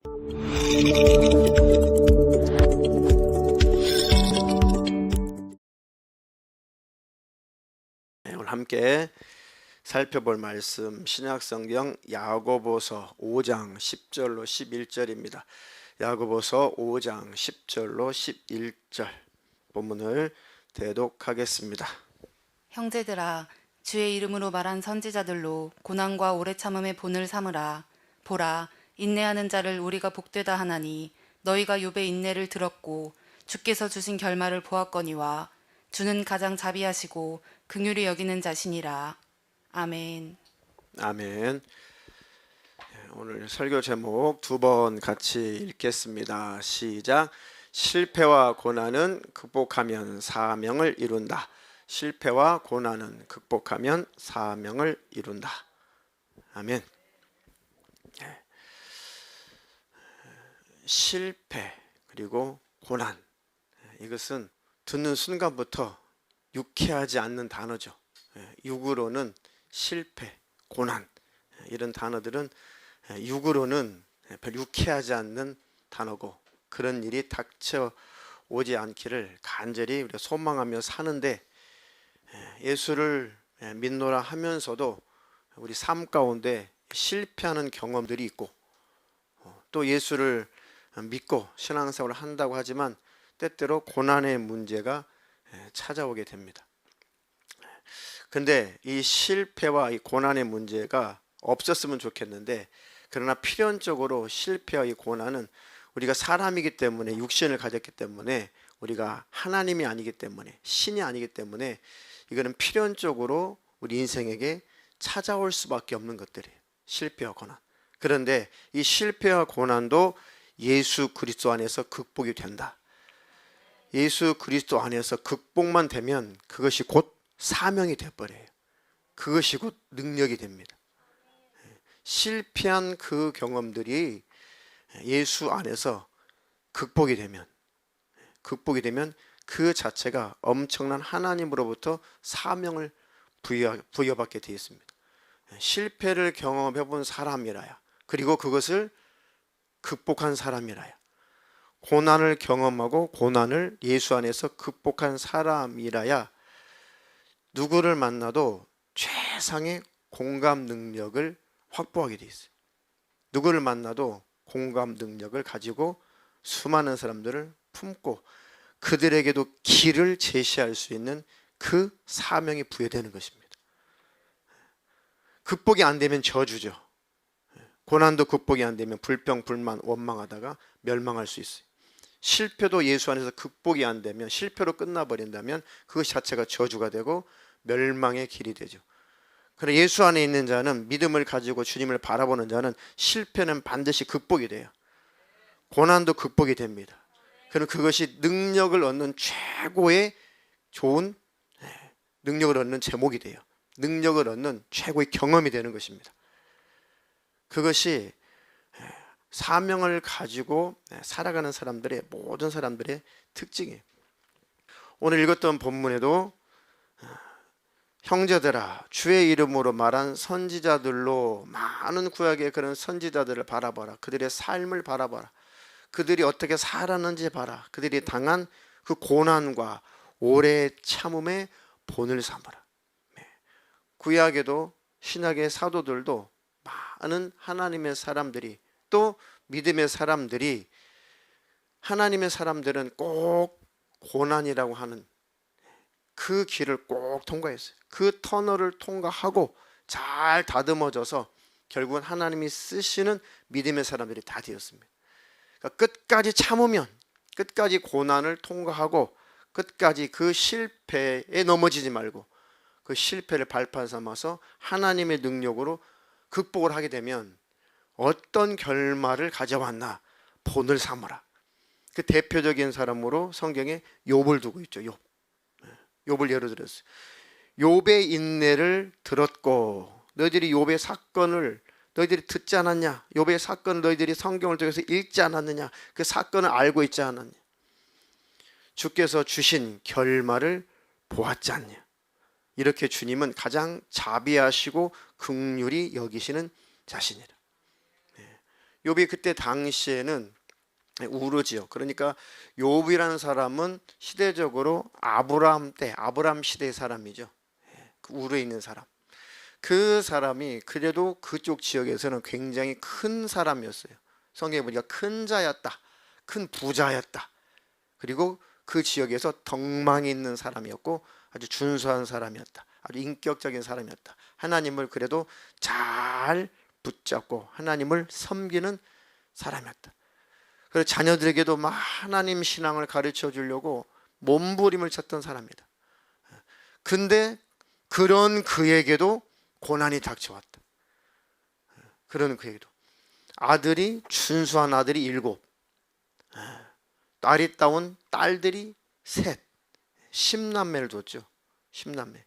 오늘 함께 살펴볼 말씀 신약성경 야고보서 5장 10절로 11절입니다. 야고보서 5장 10절로 11절 본문을 대독하겠습니다. 형제들아, 주의 이름으로 말한 선지자들로 고난과 오래 참음의 본을 삼으라. 보라, 인내하는 자를 우리가 복되다 하나니 너희가 욥의 인내를 들었고 주께서 주신 결말을 보았거니와 주는 가장 자비하시고 긍휼히 여기는 자시니라. 아멘. 아멘. 오늘 설교 제목 두 번 같이 읽겠습니다. 시작. 실패와 고난은 극복하면 사명을 이룬다. 실패와 고난은 극복하면 사명을 이룬다. 아멘. 실패 그리고 고난, 이것은 듣는 순간부터 유쾌하지 않는 단어죠. 육으로는 실패, 고난, 이런 단어들은 육으로는 별 유쾌하지 않는 단어고, 그런 일이 닥쳐오지 않기를 간절히 우리가 소망하며 사는데, 예수를 믿노라 하면서도 우리 삶 가운데 실패하는 경험들이 있고, 또 예수를 믿고 신앙생활을 한다고 하지만 때때로 고난의 문제가 찾아오게 됩니다. 근데 이 실패와 이 고난의 문제가 없었으면 좋겠는데, 그러나 필연적으로 실패와 이 고난은 우리가 사람이기 때문에, 육신을 가졌기 때문에, 우리가 하나님이 아니기 때문에, 신이 아니기 때문에 이거는 필연적으로 우리 인생에게 찾아올 수밖에 없는 것들이에요. 실패와 고난. 그런데 이 실패와 고난도 예수 그리스도 안에서 극복이 된다. 예수 그리스도 안에서 극복만 되면 그것이 곧 사명이 되어버려요. 그것이 곧 능력이 됩니다. 실패한 그 경험들이 예수 안에서 극복이 되면 그 자체가 엄청난 하나님으로부터 사명을 부여받게 되어 있습니다. 실패를 경험해 본 사람이라야, 그리고 그것을 극복한 사람이라야, 고난을 경험하고 고난을 예수 안에서 극복한 사람이라야 누구를 만나도 최상의 공감 능력을 확보하게 돼 있어요. 누구를 만나도 공감 능력을 가지고 수많은 사람들을 품고 그들에게도 길을 제시할 수 있는 그 사명이 부여되는 것입니다. 극복이 안 되면 저주죠. 고난도 극복이 안 되면 불평, 불만, 원망하다가 멸망할 수 있어요. 실패도 예수 안에서 극복이 안 되면, 실패로 끝나버린다면 그것 자체가 저주가 되고 멸망의 길이 되죠. 그러나 예수 안에 있는 자는, 믿음을 가지고 주님을 바라보는 자는 실패는 반드시 극복이 돼요. 고난도 극복이 됩니다. 그럼 그것이 능력을 얻는 최고의 좋은 능력을 얻는 제목이 돼요. 능력을 얻는 최고의 경험이 되는 것입니다. 그것이 사명을 가지고 살아가는 사람들의, 모든 사람들의 특징이에요. 오늘 읽었던 본문에도 형제들아, 주의 이름으로 말한 선지자들로, 많은 구약의 그런 선지자들을 바라봐라. 그들의 삶을 바라봐라. 그들이 어떻게 살았는지 봐라. 그들이 당한 그 고난과 오래 참음의 본을 삼아라. 구약에도 신약의 사도들도 많은 하나님의 사람들이, 또 믿음의 사람들이, 하나님의 사람들은 꼭 고난이라고 하는 그 길을 꼭 통과했어요. 그 터널을 통과하고 잘 다듬어져서 결국은 하나님이 쓰시는 믿음의 사람들이 다 되었습니다. 그러니까 끝까지 참으면, 끝까지 고난을 통과하고 끝까지 그 실패에 넘어지지 말고 그 실패를 발판 삼아서 하나님의 능력으로 극복을 하게 되면 어떤 결말을 가져왔나 본을 삼으라. 그 대표적인 사람으로 성경에 욥을 두고 있죠. 욥을 예로 들었어요. 욥의 인내를 들었고, 너희들이 욥의 사건을 너희들이 듣지 않았냐? 욥의 사건을 너희들이 성경을 통해서 읽지 않았느냐? 그 사건을 알고 있지 않았냐? 주께서 주신 결말을 보았지 않냐? 이렇게 주님은 가장 자비하시고 긍휼히 여기시는 자신이라. 욥이 그때 당시에는 우르지요. 그러니까 욥이라는 사람은 시대적으로 아브라함 시대의 사람이죠. 그 우르에 있는 사람. 그 사람이 그래도 그쪽 지역에서는 굉장히 큰 사람이었어요. 성경에 보니까 큰 자였다, 큰 부자였다. 그리고 그 지역에서 덕망이 있는 사람이었고 아주 준수한 사람이었다. 아주 인격적인 사람이었다. 하나님을 그래도 잘 붙잡고 하나님을 섬기는 사람이었다. 그래서 자녀들에게도 막 하나님 신앙을 가르쳐 주려고 몸부림을 쳤던 사람이다. 근데 그런 그에게도 고난이 닥쳐왔다. 그런 그에게도 준수한 아들이 7, 딸이 따온 딸들이 3, 10남매를 뒀죠. 10남매.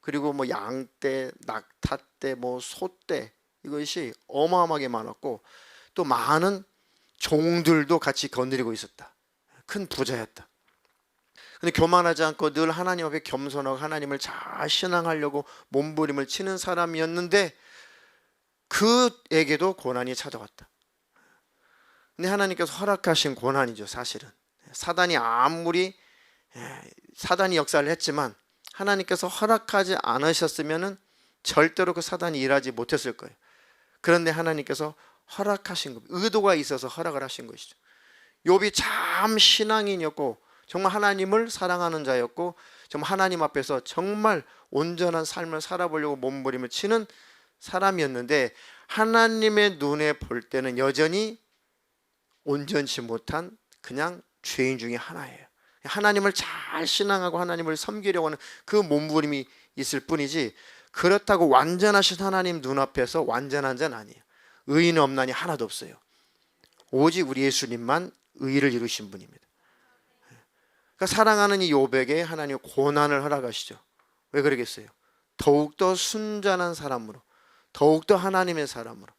그리고 뭐 양떼, 낙타떼, 뭐 소떼, 이것이 어마어마하게 많았고 또 많은 종들도 같이 거느리고 있었다. 큰 부자였다. 근데 교만하지 않고 늘 하나님 앞에 겸손하고 하나님을 잘 신앙하려고 몸부림을 치는 사람이었는데 그에게도 고난이 찾아왔다. 근데 하나님께서 허락하신 고난이죠. 사실은 사단이 역사를 했지만 하나님께서 허락하지 않으셨으면 절대로 그 사단이 일하지 못했을 거예요. 그런데 하나님께서 허락하신 겁니다. 의도가 있어서 허락을 하신 것이죠. 욥이 참 신앙인이었고 정말 하나님을 사랑하는 자였고 정말 하나님 앞에서 정말 온전한 삶을 살아보려고 몸부림을 치는 사람이었는데 하나님의 눈에 볼 때는 여전히 온전치 못한 그냥 죄인 중에 하나예요. 하나님을 잘 신앙하고 하나님을 섬기려고 하는 그 몸부림이 있을 뿐이지 그렇다고 완전하신 하나님 눈앞에서 완전한 자는 아니에요. 의인은 없나니 하나도 없어요. 오직 우리 예수님만 의를 이루신 분입니다. 그러니까 사랑하는 이 욥에게 하나님 고난을 허락하시죠. 왜 그러겠어요? 더욱더 순전한 사람으로, 더욱더 하나님의 사람으로,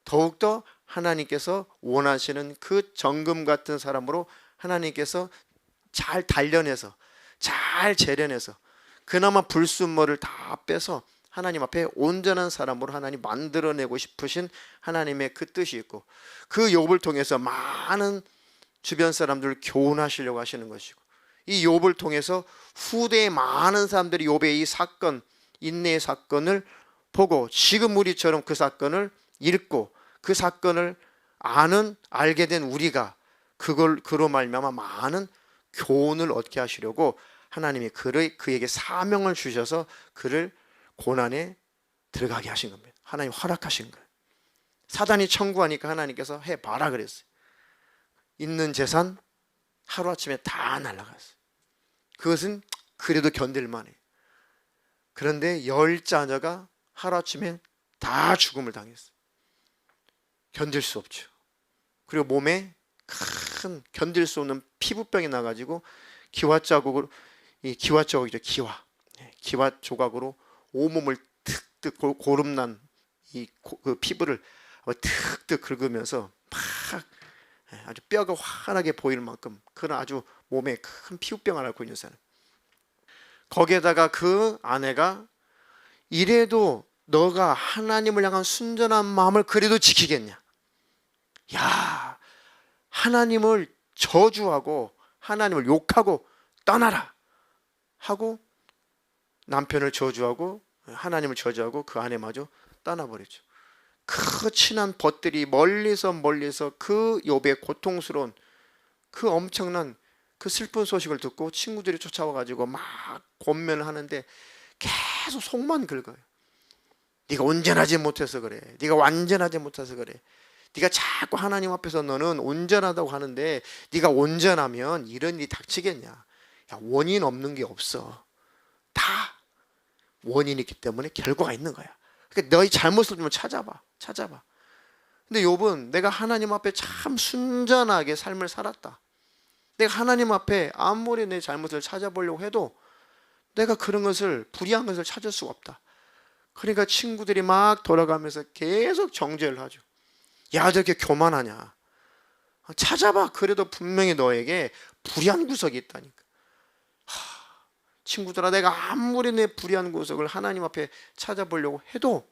더욱더 하나님께서 원하시는 그 정금 같은 사람으로 하나님께서 잘 단련해서 잘 재련해서 그나마 불순물을 다 빼서 하나님 앞에 온전한 사람으로 하나님 만들어내고 싶으신 하나님의 그 뜻이 있고 그 욥을 통해서 많은 주변 사람들을 교훈하시려고 하시는 것이고 이 욥을 통해서 후대에 많은 사람들이 욥의 이 사건, 인내의 사건을 보고 지금 우리처럼 그 사건을 읽고 그 사건을 알게 된 우리가 그로 말미암아 많은 교훈을 얻게 하시려고 하나님이 그에게 사명을 주셔서 그를 고난에 들어가게 하신 겁니다. 하나님 허락하신 거예요. 사단이 청구하니까 하나님께서 해봐라 그랬어요. 있는 재산 하루아침에 다 날아갔어요. 그것은 그래도 견딜만해요. 그런데 10자녀가 하루아침에 다 죽음을 당했어요. 견딜 수 없죠. 그리고 몸에 큰 견딜 수 없는 피부병이 나가지고 기와 조각으로 온몸을 툭툭 고름난 그 피부를 툭툭 긁으면서 막 아주 뼈가 환하게 보일 만큼 그런 아주 몸에 큰 피부병을 앓고 있는 사람. 거기에다가 그 아내가 이래도 너가 하나님을 향한 순전한 마음을 그래도 지키겠냐? 야, 하나님을 저주하고 하나님을 욕하고 떠나라 하고 남편을 저주하고 하나님을 저주하고 그 아내마저 떠나버리죠. 그 친한 벗들이 멀리서 그 욥의 고통스러운 그 엄청난 그 슬픈 소식을 듣고 친구들이 쫓아와가지고 막 권면을 하는데 계속 속만 긁어요. 네가 온전하지 못해서 그래. 네가 완전하지 못해서 그래. 네가 자꾸 하나님 앞에서 너는 온전하다고 하는데 네가 온전하면 이런 일이 닥치겠냐. 야, 원인 없는 게 없어. 다 원인이 있기 때문에 결과가 있는 거야. 그러니까 너희 잘못을 좀 찾아봐. 근데 욥은 내가 하나님 앞에 참 순전하게 삶을 살았다. 내가 하나님 앞에 아무리 내 잘못을 찾아보려고 해도 내가 그런 것을 불의한 것을 찾을 수가 없다. 그러니까 친구들이 막 돌아가면서 계속 정죄를 하죠. 야, 저렇게 교만하냐. 찾아봐. 그래도 분명히 너에게 불의한 구석이 있다니까. 친구들아, 내가 아무리 내 불의한 구석을 하나님 앞에 찾아보려고 해도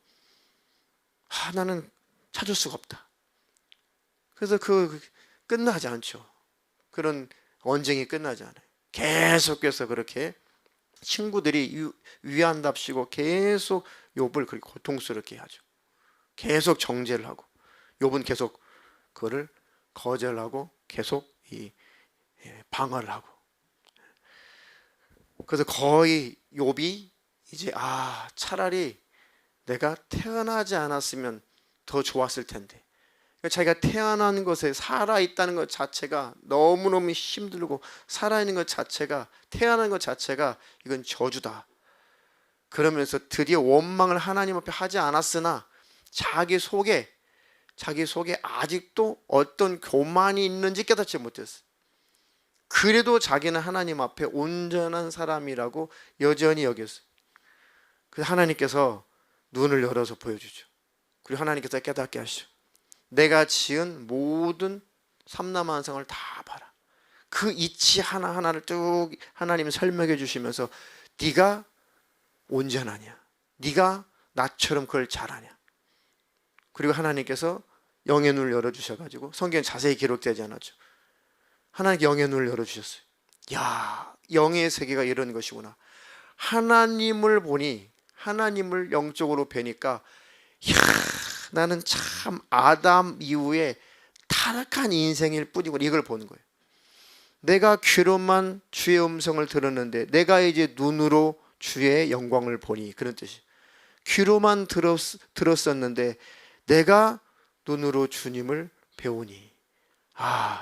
나는 찾을 수가 없다. 그래서 끝나지 않죠. 그런 언쟁이 끝나지 않아요. 계속해서 그렇게 친구들이 위한답시고 계속 욥을 그렇게 고통스럽게 하죠. 계속 정죄를 하고 욥은 계속 그거를 거절하고 계속 방어를 하고. 그래서 거의 욥이 이제 차라리 내가 태어나지 않았으면 더 좋았을 텐데, 자기가 태어난 것에 살아있다는 것 자체가 너무너무 힘들고, 살아있는 것 자체가, 태어난 것 자체가 이건 저주다. 그러면서 드디어 원망을 하나님 앞에 하지 않았으나 자기 속에 아직도 어떤 교만이 있는지 깨닫지 못했어. 그래도 자기는 하나님 앞에 온전한 사람이라고 여전히 여겼어. 그래서 하나님께서 눈을 열어서 보여주죠. 그리고 하나님께서 깨닫게 하시죠. 내가 지은 모든 삼라만상을 다 봐라. 그 이치 하나하나를 쭉 하나님이 설명해 주시면서 네가 온전하냐, 네가 나처럼 그걸 잘하냐. 그리고 하나님께서 영의 눈을 열어주셔가지고, 성경에 자세히 기록되지 않았죠. 하나님께 영의 눈을 열어주셨어요. 야, 영의 세계가 이런 것이구나. 하나님을 보니, 하나님을 영적으로 뵈니까, 야, 나는 참 아담 이후에 타락한 인생일 뿐이고, 이걸 보는 거예요. 내가 귀로만 주의 음성을 들었는데 내가 이제 눈으로 주의 영광을 보니, 그런 뜻이. 귀로만 들었었는데 내가 눈으로 주님을 배우니,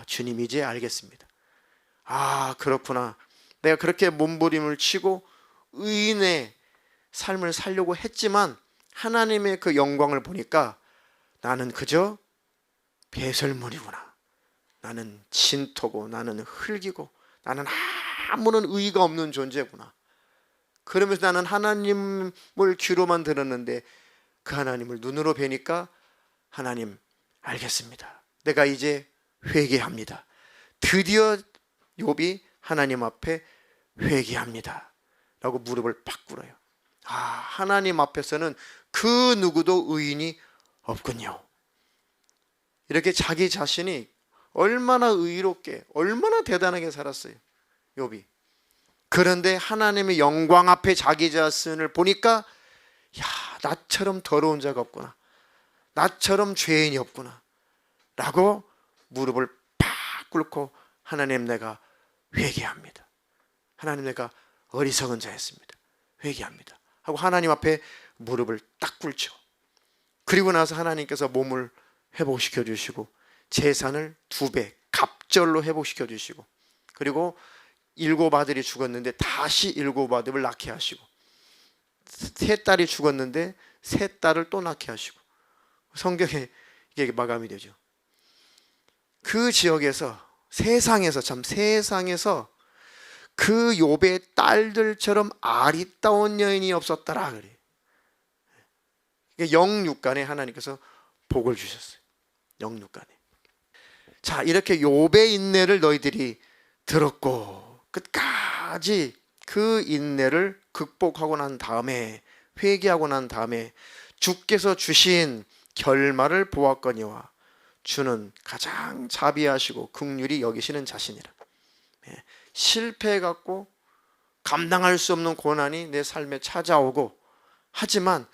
주님 이제 알겠습니다. 그렇구나. 내가 그렇게 몸부림을 치고 의인의 삶을 살려고 했지만 하나님의 그 영광을 보니까 나는 그저 배설물이구나. 나는 진토고, 나는 흙이고, 나는 아무런 의의가 없는 존재구나. 그러면서 나는 하나님을 귀로만 들었는데 그 하나님을 눈으로 뵈니까, 하나님 알겠습니다. 내가 이제 회개합니다. 드디어 욥이 하나님 앞에 회개합니다 라고 무릎을 팍 꿇어요. 하나님 앞에서는 그 누구도 의인이 없군요. 이렇게 자기 자신이 얼마나 의롭게, 얼마나 대단하게 살았어요, 욥이. 그런데 하나님의 영광 앞에 자기 자신을 보니까, 나처럼 더러운 자가 없구나, 나처럼 죄인이 없구나 라고 무릎을 팍 꿇고, 하나님 내가 회개합니다. 하나님 내가 어리석은 자였습니다. 회개합니다 하고 하나님 앞에 무릎을 딱 꿇죠. 그리고 나서 하나님께서 몸을 회복시켜 주시고 재산을 2배 갑절로 회복시켜 주시고, 그리고 7 아들이 죽었는데 다시 7 아들을 낳게 하시고, 3 딸이 죽었는데 3 딸을 또 낳게 하시고, 성경에 이게 마감이 되죠. 그 지역에서, 세상에서 그 욥의 딸들처럼 아리따운 여인이 없었더라 그래. 영육간에 하나님께서 복을 주셨어요. 영육간에. 자, 이렇게 욥의 인내를 너희들이 들었고 끝까지 그 인내를 극복하고 난 다음에, 회개하고 난 다음에 주께서 주신 결말을 보았거니와 주는 가장 자비하시고 긍휼히 여기시는 자신이라. 실패해갖고 감당할 수 없는 고난이 내 삶에 찾아오고, 하지만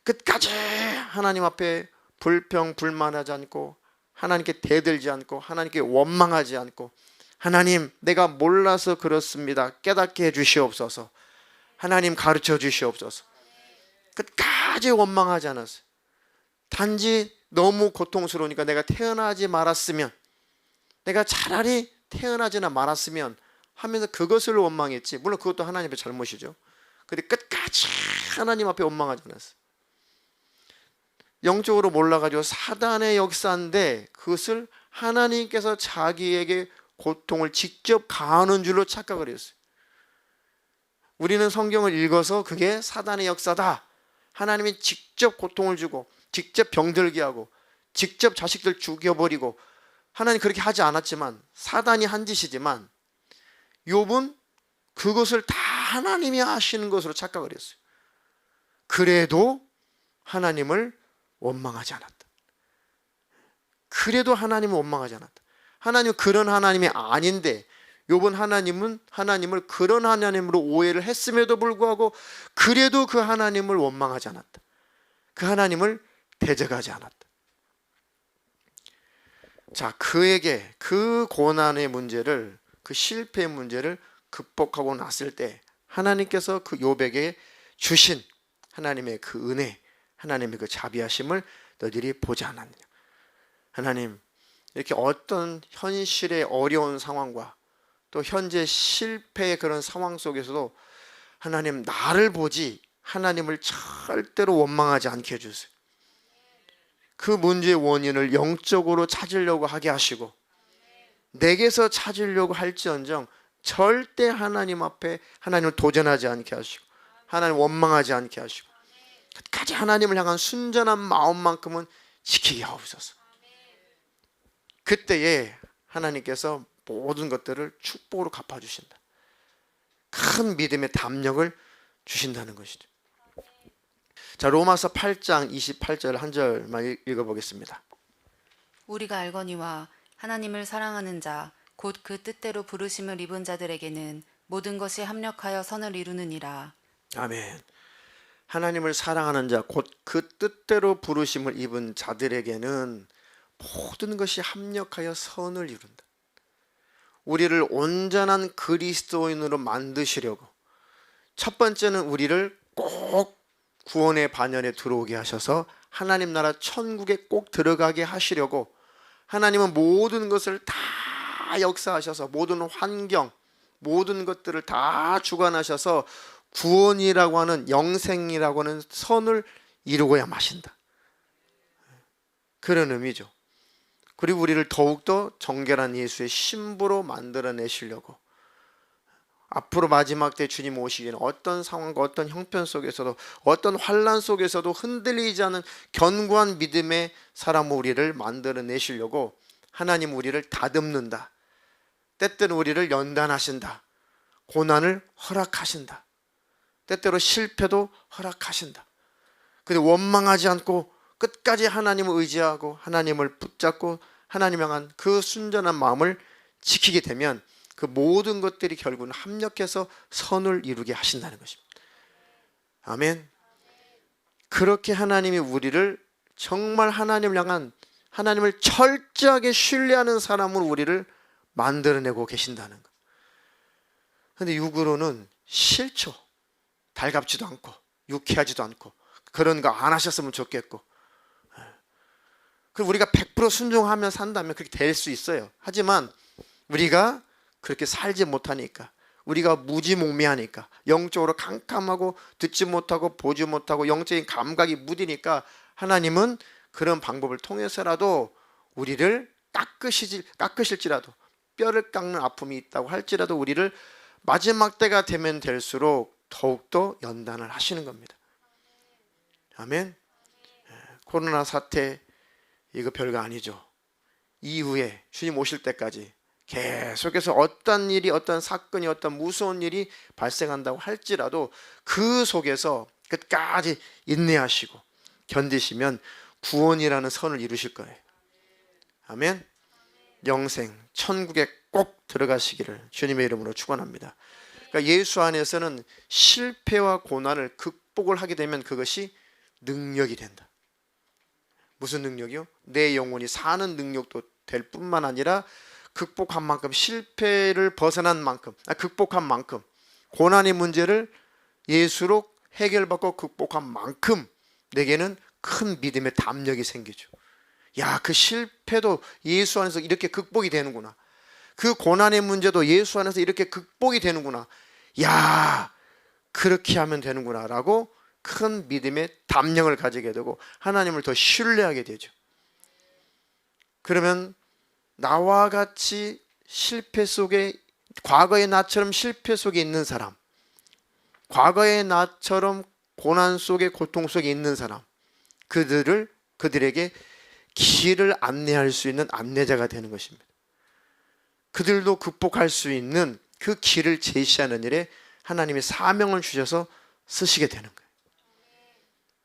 끝까지 하나님 앞에 불평불만하지 않고, 하나님께 대들지 않고, 하나님께 원망하지 않고, 하나님 내가 몰라서 그렇습니다, 깨닫게 해주시옵소서, 하나님 가르쳐 주시옵소서, 끝까지 원망하지 않았어요. 단지 너무 고통스러우니까 내가 태어나지 말았으면, 내가 차라리 태어나지나 말았으면 하면서 그것을 원망했지. 물론 그것도 하나님의 잘못이죠. 근데 끝까지 하나님 앞에 원망하지 않았어요. 영적으로 몰라가지고 사단의 역사인데 그것을 하나님께서 자기에게 고통을 직접 가하는 줄로 착각을 했어요. 우리는 성경을 읽어서 그게 사단의 역사다, 하나님이 직접 고통을 주고 직접 병들게 하고 직접 자식들 죽여버리고, 하나님 그렇게 하지 않았지만 사단이 한 짓이지만, 욥은 그것을 다 하나님이 하시는 것으로 착각을 했어요. 그래도 하나님을 원망하지 않았다. 그래도 하나님을 원망하지 않았다. 하나님은 그런 하나님이 아닌데 욥은 하나님을 그런 하나님으로 오해를 했음에도 불구하고 그래도 그 하나님을 원망하지 않았다. 그 하나님을 대적하지 않았다. 자, 그에게 그 고난의 문제를, 그 실패의 문제를 극복하고 났을 때 하나님께서 그 욥에게 주신 하나님의 그 은혜, 하나님의 그 자비하심을 너희들이 보지 않았느냐. 하나님, 이렇게 어떤 현실의 어려운 상황과 또 현재 실패의 그런 상황 속에서도 하나님, 나를 보지 하나님을 절대로 원망하지 않게 해주세요. 그 문제의 원인을 영적으로 찾으려고 하게 하시고 내게서 찾으려고 할지언정 절대 하나님 앞에 하나님을 도전하지 않게 하시고 하나님 원망하지 않게 하시고 끝까지 하나님을 향한 순전한 마음만큼은 지키게 하옵소서. 그때에 하나님께서 모든 것들을 축복으로 갚아주신다. 큰 믿음의 담력을 주신다는 것이죠. 자, 로마서 8장 28절 한 절만 읽어보겠습니다. 우리가 알거니와 하나님을 사랑하는 자 곧 그 뜻대로 부르심을 입은 자들에게는 모든 것이 합력하여 선을 이루느니라. 아멘. 하나님을 사랑하는 자 곧 그 뜻대로 부르심을 입은 자들에게는 모든 것이 합력하여 선을 이룬다. 우리를 온전한 그리스도인으로 만드시려고 첫 번째는 우리를 꼭 구원의 반열에 들어오게 하셔서 하나님 나라 천국에 꼭 들어가게 하시려고 하나님은 모든 것을 다 역사하셔서 모든 환경, 모든 것들을 다 주관하셔서 구원이라고 하는 영생이라고 하는 선을 이루고야 마신다. 그런 의미죠. 그리고 우리를 더욱더 정결한 예수의 신부로 만들어내시려고 앞으로 마지막 때 주님 오시기에는 어떤 상황과 어떤 형편 속에서도 어떤 환난 속에서도 흔들리지 않은 견고한 믿음의 사람 우리를 만들어내시려고 하나님 우리를 다듬는다. 때때로 우리를 연단하신다. 고난을 허락하신다. 때때로 실패도 허락하신다. 근데 원망하지 않고 끝까지 하나님을 의지하고 하나님을 붙잡고 하나님 향한 그 순전한 마음을 지키게 되면 그 모든 것들이 결국은 합력해서 선을 이루게 하신다는 것입니다. 아멘. 그렇게 하나님이 우리를 정말 하나님을 향한 하나님을 철저하게 신뢰하는 사람으로 우리를 만들어내고 계신다는 것. 그런데 육으로는 싫죠. 달갑지도 않고 유쾌하지도 않고 그런 거 안 하셨으면 좋겠고 그리고 우리가 100% 순종하면 산다면 그렇게 될 수 있어요. 하지만 우리가 그렇게 살지 못하니까 우리가 무지몽매하니까 영적으로 캄캄하고 듣지 못하고 보지 못하고 영적인 감각이 무디니까 하나님은 그런 방법을 통해서라도 우리를 깎으실지라도 뼈를 깎는 아픔이 있다고 할지라도 우리를 마지막 때가 되면 될수록 더욱더 연단을 하시는 겁니다. 아멘. 코로나 사태 이거 별거 아니죠. 이후에 주님 오실 때까지 계속해서 어떤 일이 어떤 사건이 어떤 무서운 일이 발생한다고 할지라도 그 속에서 끝까지 인내하시고 견디시면 구원이라는 선을 이루실 거예요. 아멘. 영생 천국에 꼭 들어가시기를 주님의 이름으로 축원합니다. 그러니까 예수 안에서는 실패와 고난을 극복을 하게 되면 그것이 능력이 된다. 무슨 능력이요? 내 영혼이 사는 능력도 될 뿐만 아니라 극복한 만큼 실패를 벗어난 만큼 극복한 만큼 고난의 문제를 예수로 해결받고 극복한 만큼 내게는 큰 믿음의 담력이 생기죠. 야, 그 실패도 예수 안에서 이렇게 극복이 되는구나. 그 고난의 문제도 예수 안에서 이렇게 극복이 되는구나. 야, 그렇게 하면 되는구나 라고 큰 믿음의 담력을 가지게 되고 하나님을 더 신뢰하게 되죠. 그러면 나와 같이 실패 속에 과거의 나처럼 실패 속에 있는 사람, 과거의 나처럼 고난 속에 고통 속에 있는 사람, 그들에게 길을 안내할 수 있는 안내자가 되는 것입니다. 그들도 극복할 수 있는 그 길을 제시하는 일에 하나님이 사명을 주셔서 쓰시게 되는 거예요.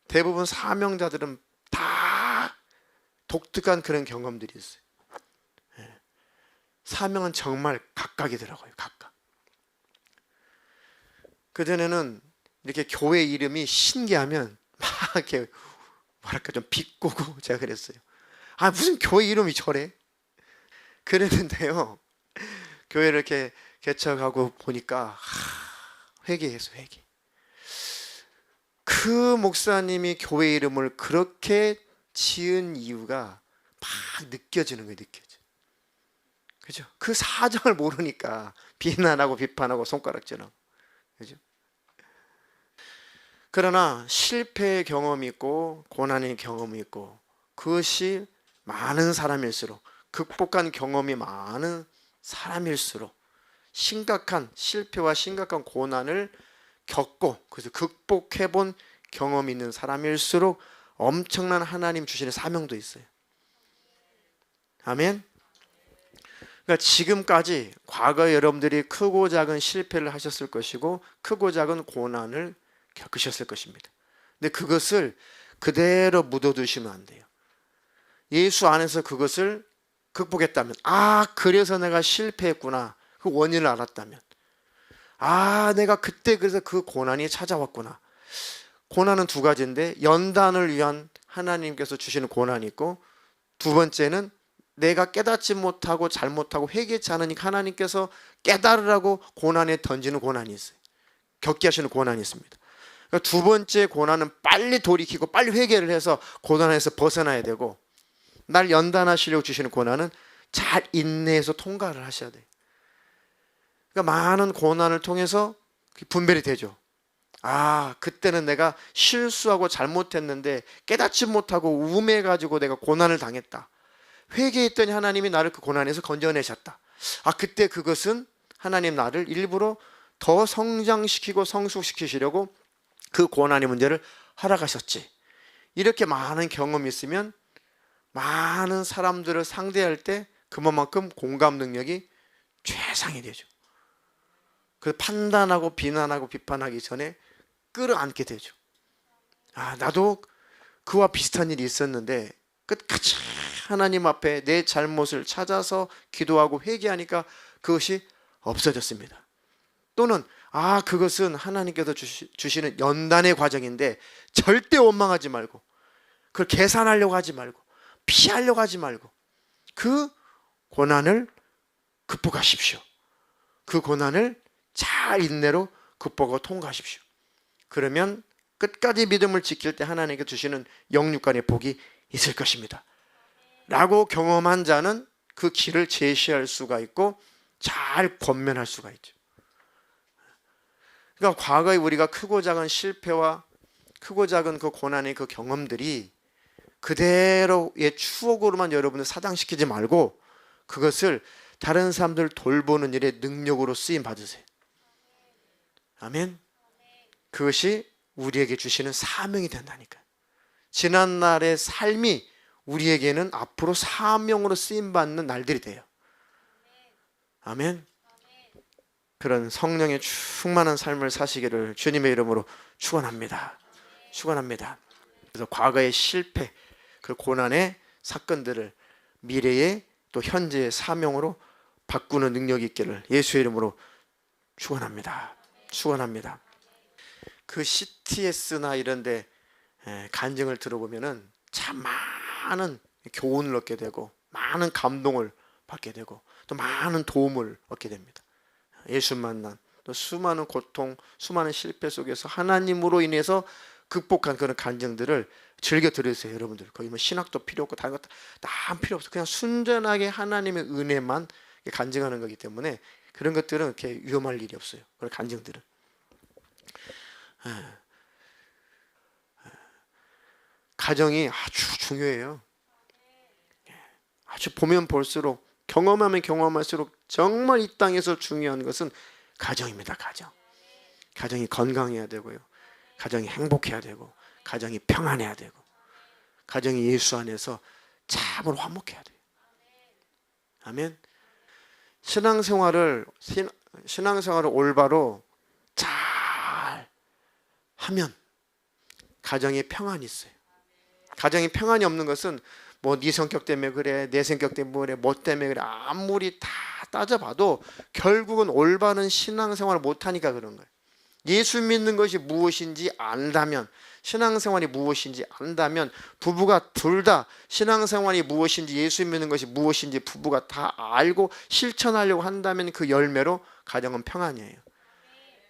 대부분 사명자들은 다 독특한 그런 경험들이 있어요. 사명은 정말 각각이더라고요. 각각. 그전에는 이렇게 교회 이름이 신기하면 막 이렇게 뭐랄까 좀 비꼬고 제가 그랬어요. 아, 무슨 교회 이름이 저래? 그랬는데요. 교회를 이렇게 개척하고 보니까 회개해서 회개. 그 목사님이 교회 이름을 그렇게 지은 이유가 막 느껴지는 거예요. 느껴져. 그죠? 그 사정을 모르니까 비난하고 비판하고 손가락질하고. 그죠? 그러나 실패의 경험이 있고 고난의 경험이 있고 그것이 많은 사람일수록 극복한 경험이 많은 사람일수록 심각한 실패와 심각한 고난을 겪고 그래서 극복해 본 경험이 있는 사람일수록 엄청난 하나님 주시는 사명도 있어요. 아멘. 그러니까 지금까지 과거 여러분들이 크고 작은 실패를 하셨을 것이고 크고 작은 고난을 겪으셨을 것입니다. 근데 그것을 그대로 묻어두시면 안 돼요. 예수 안에서 그것을 극복했다면, 아, 그래서 내가 실패했구나. 그 원인을 알았다면, 아, 내가 그때 그래서 그 고난이 찾아왔구나. 고난은 두 가지인데 연단을 위한 하나님께서 주시는 고난이 있고, 두 번째는 내가 깨닫지 못하고 잘못하고 회개치 않으니까 하나님께서 깨달으라고 고난에 던지는 고난이 있어요. 겪게 하시는 고난이 있습니다. 그러니까 두 번째 고난은 빨리 돌이키고 빨리 회개를 해서 고난에서 벗어나야 되고, 날 연단하시려고 주시는 고난은 잘 인내해서 통과를 하셔야 돼요. 그러니까 많은 고난을 통해서 분별이 되죠. 아, 그때는 내가 실수하고 잘못했는데 깨닫지 못하고 우매가지고 내가 고난을 당했다. 회개했더니 하나님이 나를 그 고난에서 건져내셨다. 아, 그때 그것은 하나님 나를 일부러 더 성장시키고 성숙시키시려고 그 고난의 문제를 허락하셨지. 이렇게 많은 경험이 있으면 많은 사람들을 상대할 때 그만큼 공감 능력이 최상이 되죠. 그 판단하고 비난하고 비판하기 전에 끌어안게 되죠. 아, 나도 그와 비슷한 일이 있었는데 끝까지 하나님 앞에 내 잘못을 찾아서 기도하고 회개하니까 그것이 없어졌습니다. 또는 아, 그것은 하나님께서 주시는 연단의 과정인데 절대 원망하지 말고 그걸 계산하려고 하지 말고 피하려고 하지 말고 그 고난을 극복하십시오. 그 고난을 잘 인내로 극복하고 통과하십시오. 그러면 끝까지 믿음을 지킬 때 하나님께 주시는 영육간의 복이 있을 것입니다. 라고 경험한 자는 그 길을 제시할 수가 있고 잘 권면할 수가 있죠. 그러니까 과거에 우리가 크고 작은 실패와 크고 작은 그 고난의 그 경험들이 그대로의 추억으로만 여러분을 사장시키지 말고 그것을 다른 사람들 돌보는 일에 능력으로 쓰임 받으세요. 아멘. 그것이 우리에게 주시는 사명이 된다니까요. 지난날의 삶이 우리에게는 앞으로 사명으로 쓰임받는 날들이 돼요. 아멘. 그런 성령의 충만한 삶을 사시기를 주님의 이름으로 축원합니다. 축원합니다. 그래서 과거의 실패, 그 고난의 사건들을 미래의 또 현재의 사명으로 바꾸는 능력이 있기를 예수의 이름으로 축원합니다. 축원합니다. 그 CTS나 이런 데 간증을 들어보면은 참 많은 교훈을 얻게 되고 많은 감동을 받게 되고 또 많은 도움을 얻게 됩니다. 예수 만난 또 수많은 고통, 수많은 실패 속에서 하나님으로 인해서 극복한 그런 간증들을 즐겨 들으세요. 여러분들 거기 뭐 신학도 필요 없고 다른 것도 다 필요 없어. 그냥 순전하게 하나님의 은혜만 간증하는 거기 때문에 그런 것들은 이렇게 위험할 일이 없어요. 그런 간증들은 가정이 아주 중요해요. 아주 보면 볼수록 경험하면 경험할수록 정말 이 땅에서 중요한 것은 가정입니다. 가정. 가정이 건강해야 되고요. 가정이 행복해야 되고 가정이 평안해야 되고 가정이 예수 안에서 참으로 화목해야 돼요. 아멘. 신앙생활을 올바로 잘 하면 가정에 평안이 있어요. 가정에 평안이 없는 것은 뭐 네 성격 때문에 그래, 내 성격 때문에 그래, 뭐 때문에 그래, 아무리 다 따져봐도 결국은 올바른 신앙생활을 못하니까 그런 거예요. 예수 믿는 것이 무엇인지 안다면, 신앙생활이 무엇인지 안다면, 부부가 둘 다 신앙생활이 무엇인지, 예수 믿는 것이 무엇인지 부부가 다 알고 실천하려고 한다면 그 열매로 가정은 평안이에요.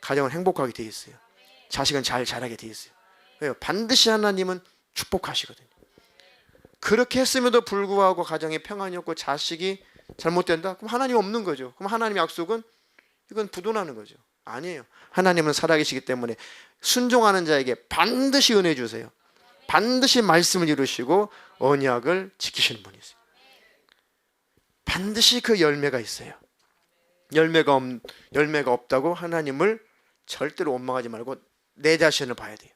가정은 행복하게 돼 있어요. 자식은 잘 자라게 돼 있어요. 왜요? 반드시 하나님은 축복하시거든요. 그렇게 했음에도 불구하고 가정에 평안이 없고 자식이 잘못된다? 그럼 하나님 없는 거죠. 그럼 하나님의 약속은 이건 부도나는 거죠. 아니에요. 하나님은 살아계시기 때문에 순종하는 자에게 반드시 은혜 주세요. 반드시 말씀을 이루시고 언약을 지키시는 분이세요. 반드시 그 열매가 있어요. 열매가 없다고 하나님을 절대로 원망하지 말고 내 자신을 봐야 돼요.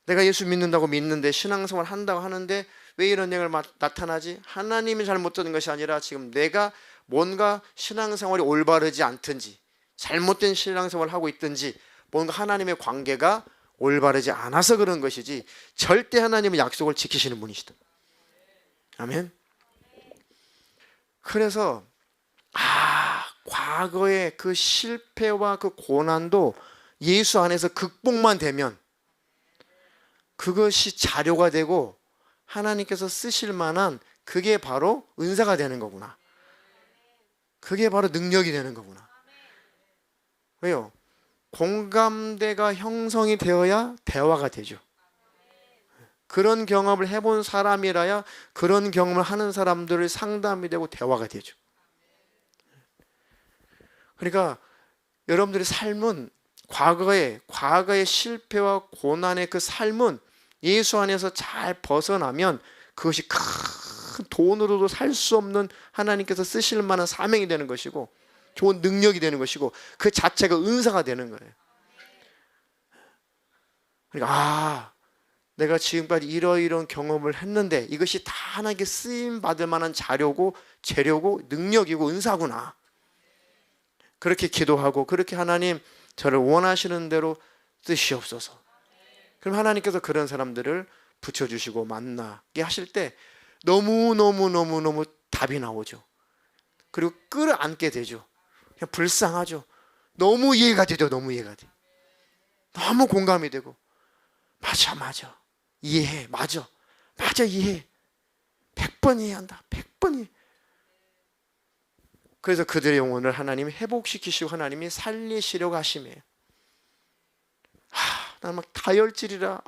내가 예수 믿는다고 믿는데, 신앙생활 한다고 하는데 왜 이런 얘기가 나타나지? 하나님이 잘못된 것이 아니라 지금 내가 뭔가 신앙생활이 올바르지 않든지, 잘못된 신앙생활을 하고 있든지, 뭔가 하나님의 관계가 올바르지 않아서 그런 것이지 절대 하나님의 약속을 지키시는 분이시다. 아멘. 그래서 과거의 그 실패와 그 고난도 예수 안에서 극복만 되면 그것이 자료가 되고 하나님께서 쓰실 만한, 그게 바로 은사가 되는 거구나. 그게 바로 능력이 되는 거구나. 왜요? 공감대가 형성이 되어야 대화가 되죠. 그런 경험을 해본 사람이라야 그런 경험을 하는 사람들을 상담이 되고 대화가 되죠. 그러니까 여러분들의 삶은 과거의 실패와 고난의 그 삶은 예수 안에서 잘 벗어나면 그것이 큰 돈으로도 살 수 없는 하나님께서 쓰실 만한 사명이 되는 것이고 좋은 능력이 되는 것이고 그 자체가 은사가 되는 거예요. 그러니까 내가 지금까지 이러이러한 경험을 했는데 이것이 다 하나님께 쓰임 받을 만한 자료고 재료고 능력이고 은사구나. 그렇게 기도하고 그렇게 하나님 저를 원하시는 대로 쓰시옵소서. 그럼 하나님께서 그런 사람들을 붙여주시고 만나게 하실 때 너무너무 답이 나오죠. 그리고 끌어안게 되죠. 그냥 불쌍하죠. 너무 이해가 되죠. 너무 이해가 돼. 너무 공감이 되고 맞아 이해해. 맞아 이해해. 100번 이해한다. 100번 이해. 그래서 그들의 영혼을 하나님이 회복시키시고 하나님이 살리시려고 하심이에요. 나는 막 다혈질이라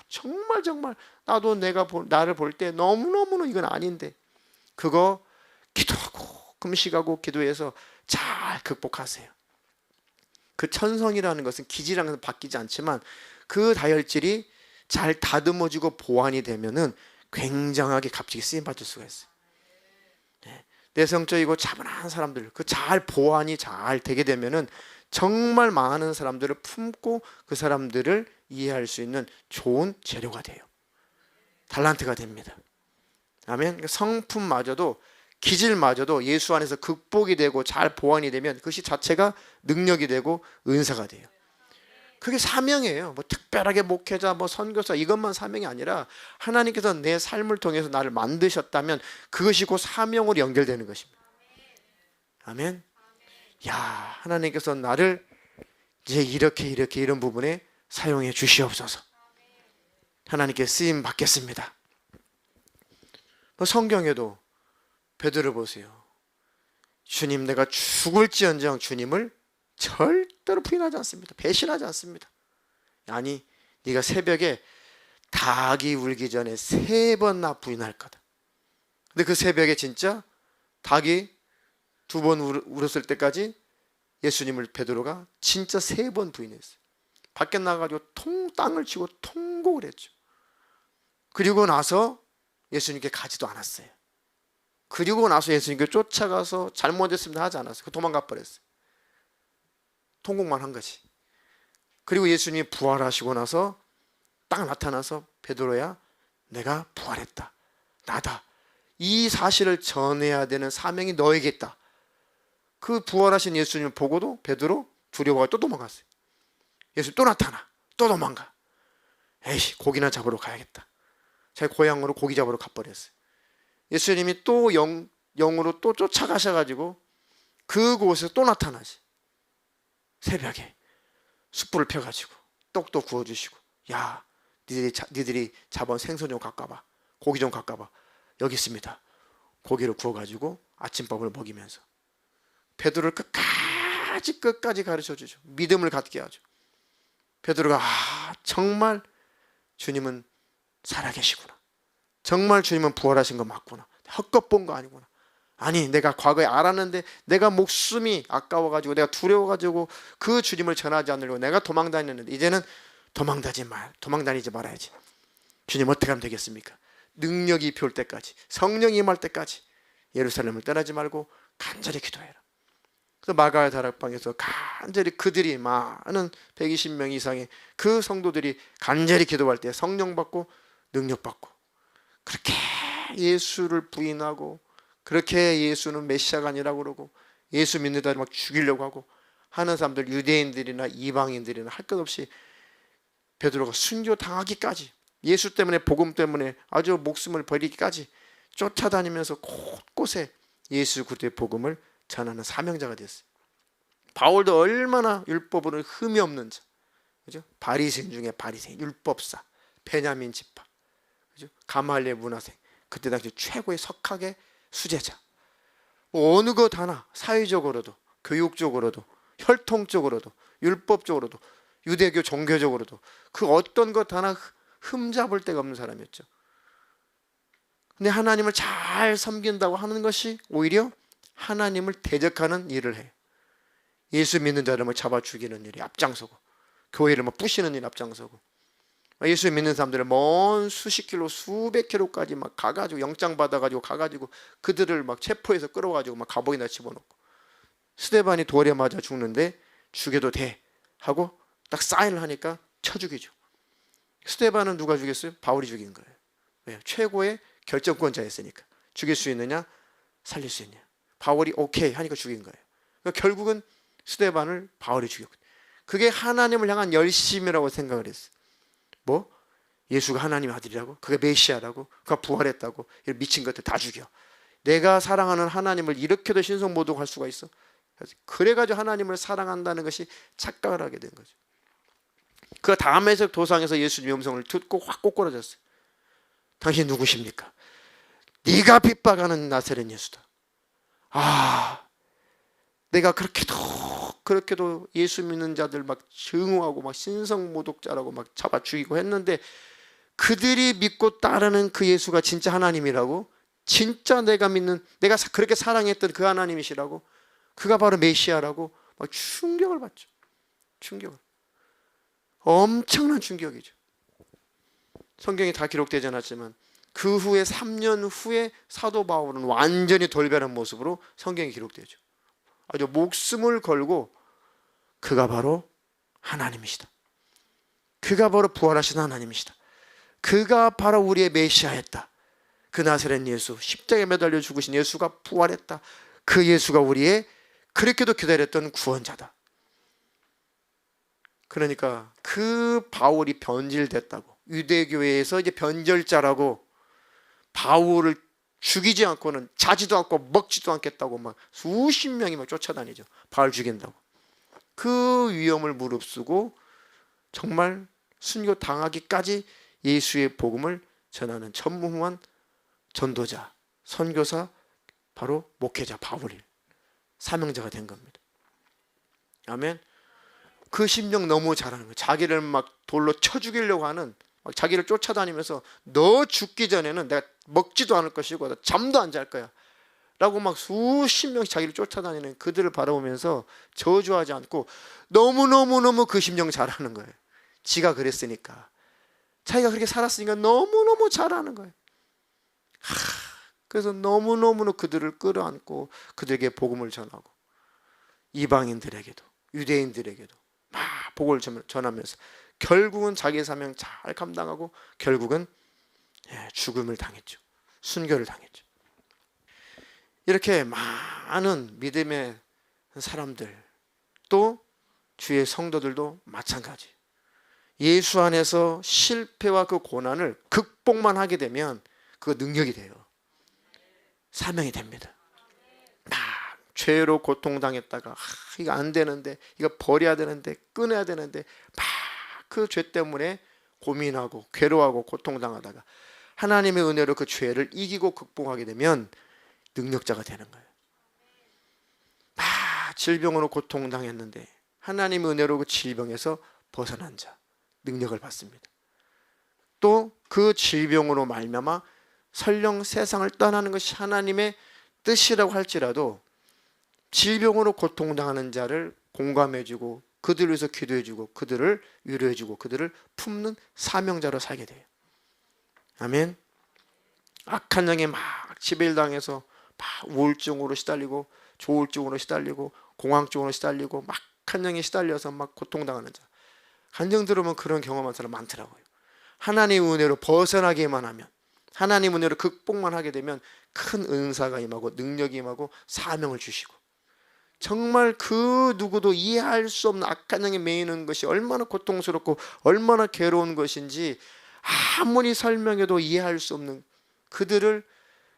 정말 나도 나를 볼 때 너무너무 이건 아닌데 그거 기도하고 금식하고 기도해서 잘 극복하세요. 그 천성이라는 것은 기질이라는 것은 바뀌지 않지만 그 다혈질이 잘 다듬어지고 보완이 되면은 굉장하게 갑자기 쓰임받을 수가 있어요. 내성적이고 차분한 사람들, 그 잘 보완이 잘 되게 되면은 정말 많은 사람들을 품고 그 사람들을 이해할 수 있는 좋은 재료가 돼요. 달란트가 됩니다. 아멘. 성품마저도 기질마저도 예수 안에서 극복이 되고 잘 보완이 되면 그것이 자체가 능력이 되고 은사가 돼요. 그게 사명이에요. 뭐 특별하게 목회자, 뭐 선교사 이것만 사명이 아니라 하나님께서 내 삶을 통해서 나를 만드셨다면 그것이 곧 사명으로 연결되는 것입니다. 아멘. 야, 하나님께서 나를 이제 이렇게 이런 부분에 사용해 주시옵소서. 하나님께 쓰임 받겠습니다. 성경에도 베드로 보세요. 주님, 내가 죽을지언정 주님을 절대로 부인하지 않습니다. 배신하지 않습니다. 아니, 네가 새벽에 닭이 울기 전에 3번 나 부인할 거다. 근데 그 새벽에 진짜 닭이 2번 울었을 때까지 예수님을 베드로가 진짜 3번 부인했어요. 밖에 나가가지고 땅을 치고 통곡을 했죠. 그리고 나서 예수님께 가지도 않았어요. 그리고 나서 예수님께 쫓아가서 잘못했습니다 하지 않았어요. 도망가 버렸어요. 통곡만 한 거지. 그리고 예수님이 부활하시고 나서 딱 나타나서 베드로야, 내가 부활했다. 나다. 이 사실을 전해야 되는 사명이 너에게 있다. 그 부활하신 예수님을 보고도 베드로 두려워가 또 도망갔어요. 예수님 또 나타나. 또 도망가. 에이씨, 고기나 잡으러 가야겠다. 자기 고향으로 고기 잡으러 가버렸어요. 예수님이 또 영으로 또 쫓아가셔가지고 그곳에서 또 나타나시. 새벽에 숯불을 펴가지고 떡도 구워주시고, 야, 니들이 잡은 생선 좀 가까봐, 고기 좀 가까봐, 여기 있습니다. 고기를 구워가지고 아침밥을 먹이면서 베드로를 끝까지 가르쳐주죠. 믿음을 갖게 하죠. 베드로가 정말 주님은 살아계시구나, 정말 주님은 부활하신 거 맞구나, 헛것 본 거 아니구나, 아니 내가 과거에 알았는데 내가 목숨이 아까워가지고 내가 두려워가지고 그 주님을 전하지 않으려고 내가 도망다녔는데 이제는 도망다니지 말아야지. 주님 어떻게 하면 되겠습니까? 능력이 별 때까지, 성령이 임할 때까지 예루살렘을 떠나지 말고 간절히 기도해라. 그래서 마가의 다락방에서 간절히 그들이 많은 120명 이상의 그 성도들이 간절히 기도할 때 성령 받고 능력 받고, 그렇게 예수를 부인하고 그렇게 예수는 메시아가 아니라고 그러고 예수 믿는다고 막 죽이려고 하고 하는 사람들, 유대인들이나 이방인들이나 할 것 없이 베드로가 순교 당하기까지, 예수 때문에, 복음 때문에 아주 목숨을 버리기까지 쫓아다니면서 곳곳에 예수 그리스도의 복음을 전하는 사명자가 됐어요. 바울도 얼마나 율법으로 흠이 없는 자, 그죠? 바리새인 중에 바리새인, 율법사, 베냐민 지파, 그죠? 가말리엘 문화생, 그때 당시 최고의 석학의 수제자. 어느 것 하나 사회적으로도, 교육적으로도, 혈통적으로도, 율법적으로도, 유대교 종교적으로도 그 어떤 것 하나 흠잡을 데가 없는 사람이었죠. 근데 하나님을 잘 섬긴다고 하는 것이 오히려 하나님을 대적하는 일을 해요. 예수 믿는 사람을 잡아 죽이는 일이 앞장서고, 교회를 막 부시는 일이 앞장서고, 예수 믿는 사람들을 먼 수십 킬로, 수백 킬로까지 막 가가지고 영장 받아가지고 가가지고 그들을 막 체포해서 끌어가지고 막 갑옷이나 집어넣고, 스데반이 돌에 맞아 죽는데 죽여도 돼 하고 딱 사인을 하니까 쳐 죽이죠. 스데반은 누가 죽였어요? 바울이 죽인 거예요. 왜? 최고의 결정권자였으니까. 죽일 수 있느냐, 살릴 수 있느냐. 바울이 오케이 하니까 죽인 거예요. 그러니까 결국은 스데반을 바울이 죽였고, 그게 하나님을 향한 열심이라고 생각을 했어요. 뭐? 예수가 하나님의 아들이라고? 그게 메시아라고? 그가 부활했다고? 이런 미친 것들 다 죽여. 내가 사랑하는 하나님을 이렇게도 신성모독할 수가 있어? 그래가지고 하나님을 사랑한다는 것이 착각을 하게 된 거죠. 그 다음에서 도상에서 예수님의 음성을 듣고 확 꼬꾸라졌어요. 당신 누구십니까? 네가 핍박하는 나사렛 예수다. 내가 그렇게도 예수 믿는 자들 막 증오하고 막 신성모독자라고 막 잡아 죽이고 했는데, 그들이 믿고 따르는 그 예수가 진짜 하나님이라고, 진짜 내가 믿는, 내가 그렇게 사랑했던 그 하나님이시라고, 그가 바로 메시아라고 막 충격을 받죠. 충격을. 엄청난 충격이죠. 성경에 다 기록되지 않았지만 그 후에 3년 후에 사도 바울은 완전히 돌변한 모습으로 성경에 기록되죠. 아주 목숨을 걸고 그가 바로 하나님이시다, 그가 바로 부활하신 하나님이시다, 그가 바로 우리의 메시아였다, 그 나사렛 예수, 십자가에 매달려 죽으신 예수가 부활했다, 그 예수가 우리의 그렇게도 기다렸던 구원자다. 그러니까 그 바울이 변질됐다고, 유대교회에서 이제 변절자라고 바울을 죽이지 않고는 자지도 않고 먹지도 않겠다고 막 수십 명이 막 쫓아다니죠. 바울 죽인다고. 그 위험을 무릅쓰고 정말 순교 당하기까지 예수의 복음을 전하는 전무후무한 전도자, 선교사, 바로 목회자 바울이 사명자가 된 겁니다. 아멘. 그 심령 너무 잘하는 거예요. 자기를 막 돌로 쳐 죽이려고 하는, 막 자기를 쫓아다니면서 너 죽기 전에는 내가 먹지도 않을 것이고 잠도 안 잘 거야 라고 막 수십 명씩 자기를 쫓아다니는 그들을 바라보면서 저주하지 않고 너무너무너무 그 심령 잘하는 거예요. 지가 그랬으니까, 자기가 그렇게 살았으니까 너무너무 잘하는 거예요. 그래서 너무너무 그들을 끌어안고 그들에게 복음을 전하고, 이방인들에게도 유대인들에게도 막 복음을 전하면서 결국은 자기의 사명 잘 감당하고 결국은 죽음을 당했죠. 순교를 당했죠. 이렇게 많은 믿음의 사람들, 또 주의 성도들도 마찬가지. 예수 안에서 실패와 그 고난을 극복만 하게 되면 그 능력이 돼요. 사명이 됩니다. 죄로 고통당했다가 이거 안 되는데, 이거 버려야 되는데, 끊어야 되는데 막 그 죄 때문에 고민하고 괴로워하고 고통당하다가 하나님의 은혜로 그 죄를 이기고 극복하게 되면 능력자가 되는 거예요. 막 질병으로 고통당했는데 하나님의 은혜로 그 질병에서 벗어난 자, 능력을 받습니다. 또 그 질병으로 말미암아 설령 세상을 떠나는 것이 하나님의 뜻이라고 할지라도 질병으로 고통당하는 자를 공감해주고 그들을 위해서 기도해주고 그들을 위로해주고 그들을 품는 사명자로 살게 돼요. 아멘. 악한 영에 막 지배당해서 막 우울증으로 시달리고 조울증으로 시달리고 공황증으로 시달리고 막 악한 영에 시달려서 막 고통당하는 자, 간증 들으면 그런 경험한 사람 많더라고요. 하나님의 은혜로 벗어나기만 하면, 하나님의 은혜로 극복만 하게 되면 큰 은사가 임하고 능력이 임하고 사명을 주시고, 정말 그 누구도 이해할 수 없는 악한 영에 매이는 것이 얼마나 고통스럽고 얼마나 괴로운 것인지 아무리 설명해도 이해할 수 없는 그들을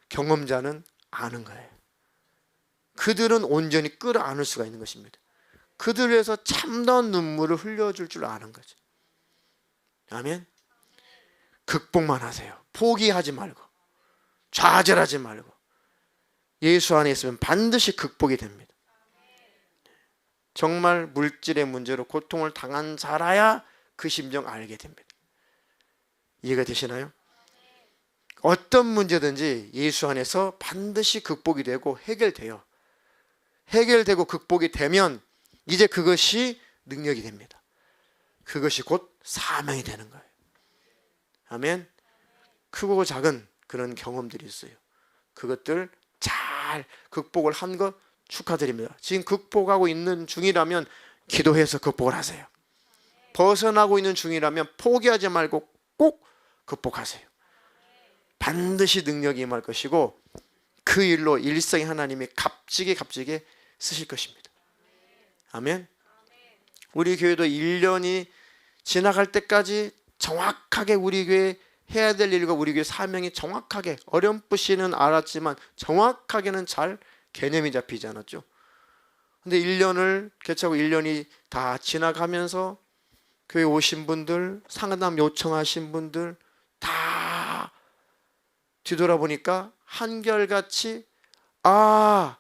경험자는 아는 거예요. 그들은 온전히 끌어안을 수가 있는 것입니다. 그들을 위해서 참다운 눈물을 흘려줄 줄 아는 거죠. 아멘. 극복만 하세요. 포기하지 말고 좌절하지 말고 예수 안에 있으면 반드시 극복이 됩니다. 정말 물질의 문제로 고통을 당한 자라야 그 심정 알게 됩니다. 이해가 되시나요? 어떤 문제든지 예수 안에서 반드시 극복이 되고 해결돼요. 해결되고 극복이 되면 이제 그것이 능력이 됩니다. 그것이 곧 사명이 되는 거예요. 아멘. 크고 작은 그런 경험들이 있어요. 그것들 잘 극복을 한 것 축하드립니다. 지금 극복하고 있는 중이라면 기도해서 극복을 하세요. 벗어나고 있는 중이라면 포기하지 말고 꼭 극복하세요. 반드시 능력이 임할 것이고 그 일로 일생에 하나님이 값지게 쓰실 것입니다. 아멘. 우리 교회도 1년이 지나갈 때까지 정확하게 우리 교회 해야 될 일과 우리 교회 사명이 정확하게, 어렴풋이는 알았지만 정확하게는 잘 개념이 잡히지 않았죠. 근데 1년을 개최하고 1년이 다 지나가면서 교회 오신 분들, 상담 요청하신 분들 다 뒤돌아보니까 한결같이 다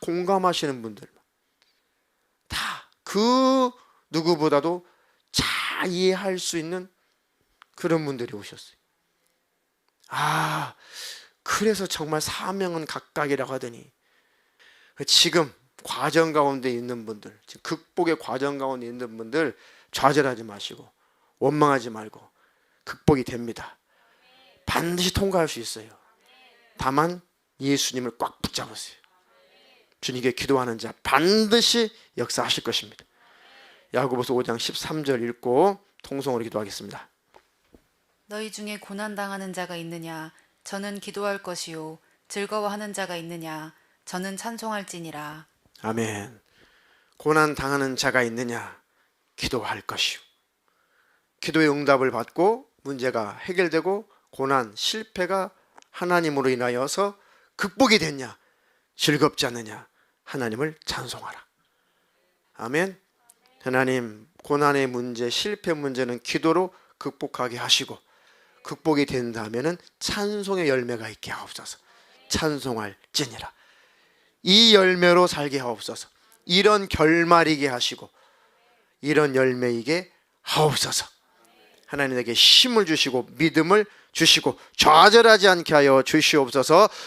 공감하시는 분들, 다 그 누구보다도 잘 이해할 수 있는 그런 분들이 오셨어요. 그래서 정말 사명은 각각이라고 하더니 지금 과정 가운데 있는 분들, 지금 극복의 과정 가운데 있는 분들 좌절하지 마시고 원망하지 말고 극복이 됩니다. 반드시 통과할 수 있어요. 다만 예수님을 꽉 붙잡으세요. 주님께 기도하는 자 반드시 역사하실 것입니다. 야고보서 5장 13절 읽고 통성으로 기도하겠습니다. 너희 중에 고난당하는 자가 있느냐? 저는 기도할 것이요. 즐거워하는 자가 있느냐? 저는 찬송할지니라. 아멘. 고난 당하는 자가 있느냐? 기도할 것이요. 기도의 응답을 받고 문제가 해결되고 고난, 실패가 하나님으로 인하여서 극복이 됐냐? 즐겁지 않느냐? 하나님을 찬송하라. 아멘. 하나님, 고난의 문제, 실패 문제는 기도로 극복하게 하시고 극복이 된다면은 찬송의 열매가 있게 하옵소서. 찬송할지니라. 이 열매로 살게 하옵소서. 이런 결말이게 하시고 이런 열매이게 하옵소서. 하나님에게 힘을 주시고 믿음을 주시고 좌절하지 않게 하여 주시옵소서.